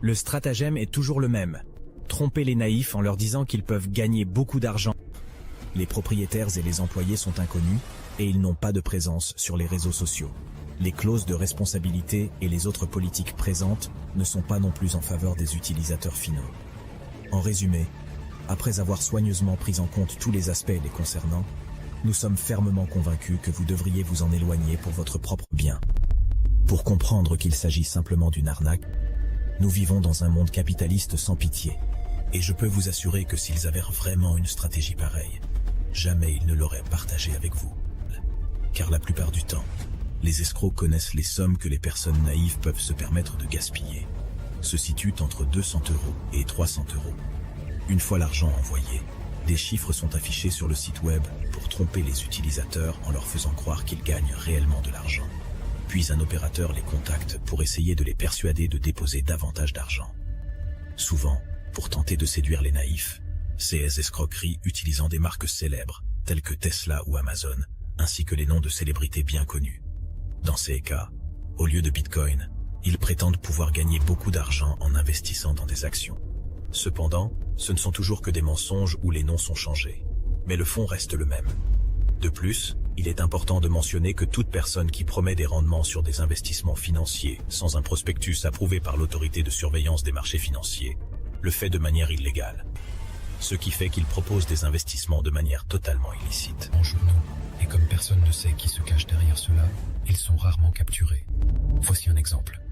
Le stratagème est toujours le même. Tromper les naïfs en leur disant qu'ils peuvent gagner beaucoup d'argent. Les propriétaires et les employés sont inconnus et ils n'ont pas de présence sur les réseaux sociaux. Les clauses de responsabilité et les autres politiques présentes ne sont pas non plus en faveur des utilisateurs finaux. En résumé, après avoir soigneusement pris en compte tous les aspects les concernant, nous sommes fermement convaincus que vous devriez vous en éloigner pour votre propre bien. Pour comprendre qu'il s'agit simplement d'une arnaque, nous vivons dans un monde capitaliste sans pitié. Et je peux vous assurer que s'ils avaient vraiment une stratégie pareille, jamais ils ne l'auraient partagée avec vous. Car la plupart du temps, les escrocs connaissent les sommes que les personnes naïves peuvent se permettre de gaspiller. Se situent entre 200 € et 300 €. Une fois l'argent envoyé, des chiffres sont affichés sur le site web pour tromper les utilisateurs en leur faisant croire qu'ils gagnent réellement de l'argent. Puis un opérateur les contacte pour essayer de les persuader de déposer davantage d'argent. Souvent, pour tenter de séduire les naïfs, ces escroqueries utilisant des marques célèbres telles que Tesla ou Amazon, ainsi que les noms de célébrités bien connues. Dans ces cas, au lieu de Bitcoin, ils prétendent pouvoir gagner beaucoup d'argent en investissant dans des actions. Cependant, ce ne sont toujours que des mensonges où les noms sont changés, mais le fond reste le même. De plus, il est important de mentionner que toute personne qui promet des rendements sur des investissements financiers sans un prospectus approuvé par l'autorité de surveillance des marchés financiers le fait de manière illégale. Ce qui fait qu'il propose des investissements de manière totalement illicite. En journaux, et comme personne ne sait qui se cache derrière cela, ils sont rarement capturés. Voici un exemple.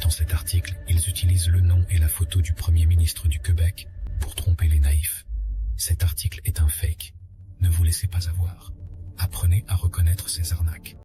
Dans cet article, ils utilisent le nom et la photo du Premier ministre du Québec pour tromper les naïfs. Cet article est un fake. Ne vous laissez pas avoir. Apprenez à reconnaître ces arnaques.